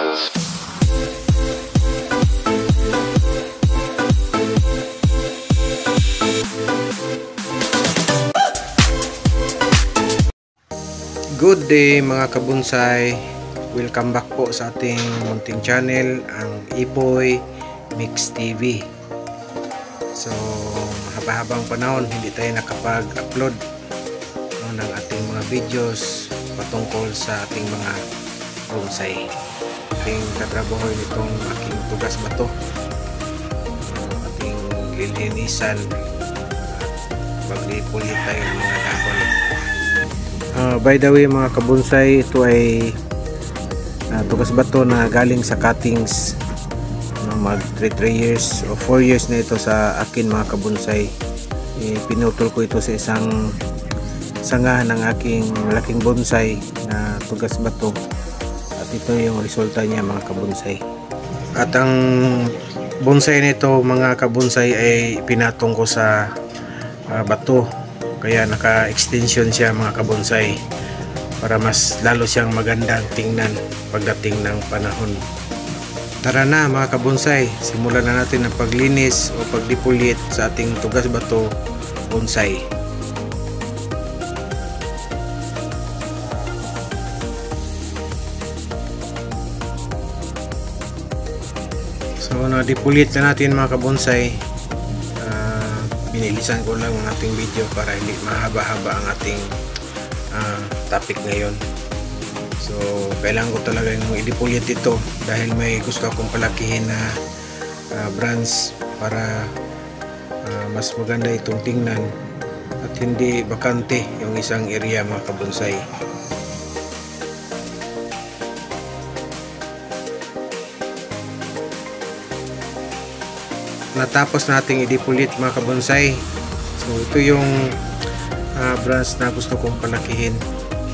Good day mga kabonsai, welcome back po sa ating munting channel, ang Ipoy Mix TV. So mahaba-habang panahon hindi tayo nakapag-upload ng ating mga videos patungkol sa ating mga bonsai. Ating katrabaho nitong aking tugas ba to, ating lilinisan at maglipulit tayo ng mga dahon. By the way mga kabonsai, ito ay tugas bato na galing sa cuttings, mag 3 years o 4 years na ito sa akin mga kabonsai. Pinutol ko ito sa isang sanga ng aking malaking bonsai na tugas bato, at ito yung resulta niya mga kabonsai. At ang bonsai nito mga kabonsai ay pinatong ko sa bato, kaya naka-extension siya mga kabonsai para mas lalo siyang magandang tingnan pagdating ng panahon. Tara na mga kabonsai, simulan na natin ang paglinis o pagdipulit sa ating tugas bato bonsai. So na-dipulit na natin mga kabonsai. Binilisan ko lang ang ating video para hindi mahaba-haba ang ating topic ngayon. So kailangan ko talaga yung i-dipulit ito dahil may gusto akong palakihin na branch para mas maganda itong tingnan at hindi bakante yung isang area mga kabonsai. Natapos nating i-dipulit mga kabonsai. So ito yung branch na gusto kong palakihin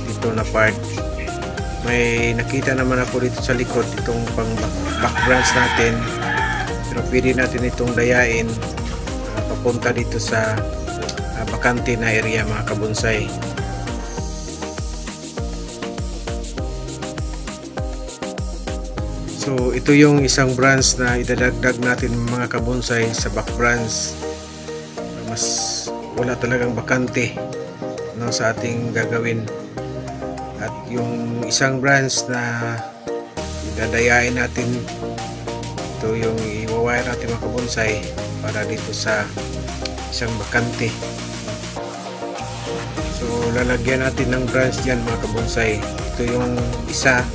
dito na part. May nakita naman ako dito sa likod, itong pang back branch natin, pero pwede natin itong dayain papunta dito sa bakante na area mga kabonsai. So ito yung isang branch na idadagdag natin mga kabonsai sa back branch. Mas wala talagang bakante sa ating gagawin. At yung isang branch na idadayain natin, ito yung i-wire natin mga kabonsai para dito sa isang bakante. So lalagyan natin ng branch dyan mga kabonsai. Ito yung isa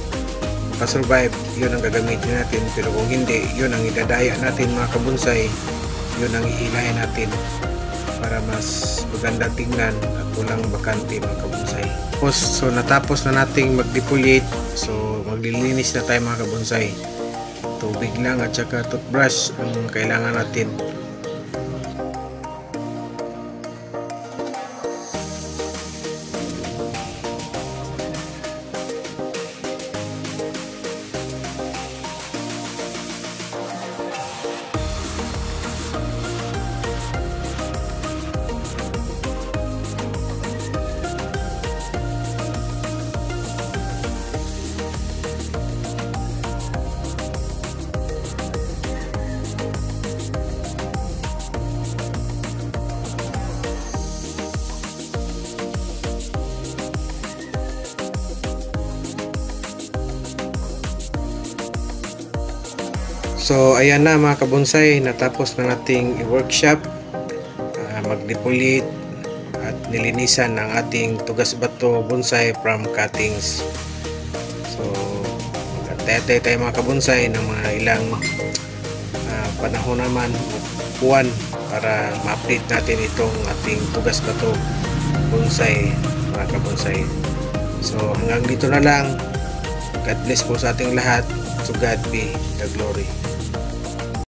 pa-survive, yun ang gagamitin natin, pero kung hindi, yun ang idadaya natin mga kabonsai, yun ang ihilahin natin para mas maganda tingnan at walang bakante mga kabonsai. So natapos na nating mag-dipulit, so maglilinis na tayo mga kabonsai. Tubig lang at saka toothbrush ang kailangan natin. So ayan na mga kabonsai, natapos na nating i-workshop, mag-dipulit at nilinisan ang ating tugas bato bonsai from cuttings. So mag-antay tayo mga kabonsai ng mga ilang panahon naman, buwan, para ma-update natin itong ating tugas bato bonsai mga kabonsai. So hanggang dito na lang. God bless po sa ating lahat. To God be the glory.